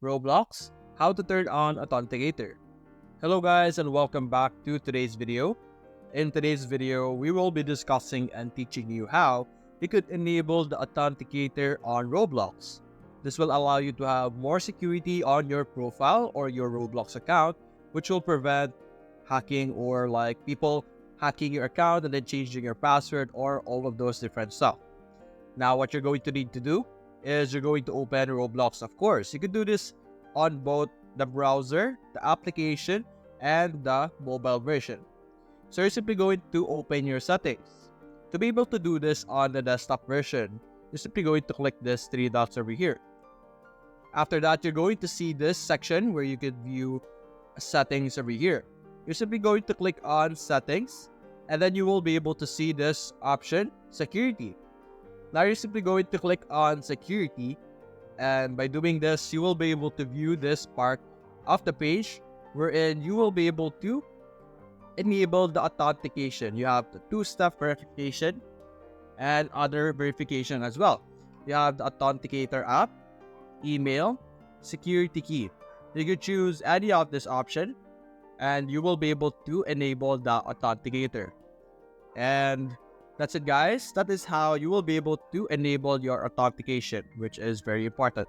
Roblox, how to turn on Authenticator. Hello guys and welcome back to today's video. In today's video, we will be discussing and teaching you how you could enable the Authenticator on Roblox. This will allow you to have more security on your profile or your Roblox account, which will prevent hacking or like people hacking your account and then changing your password or all of those different stuff. Now, what you're going to need to do is you're going to open Roblox, of course. You can do this on both the browser, the application, and the mobile version. So you're simply going to open your settings. To be able to do this on the desktop version, you're simply going to click this three dots over here. After that, you're going to see this section where you can view settings over here. You're simply going to click on settings, and then you will be able to see this option, security. Now you're simply going to click on security, and by doing this, you will be able to view this part of the page wherein you will be able to enable the authentication. You have the two-step verification and other verification as well. You have the Authenticator app, email, security key. You can choose any of this option and you will be able to enable the Authenticator. And that's it guys. That is how you will be able to enable your authentication, which is very important.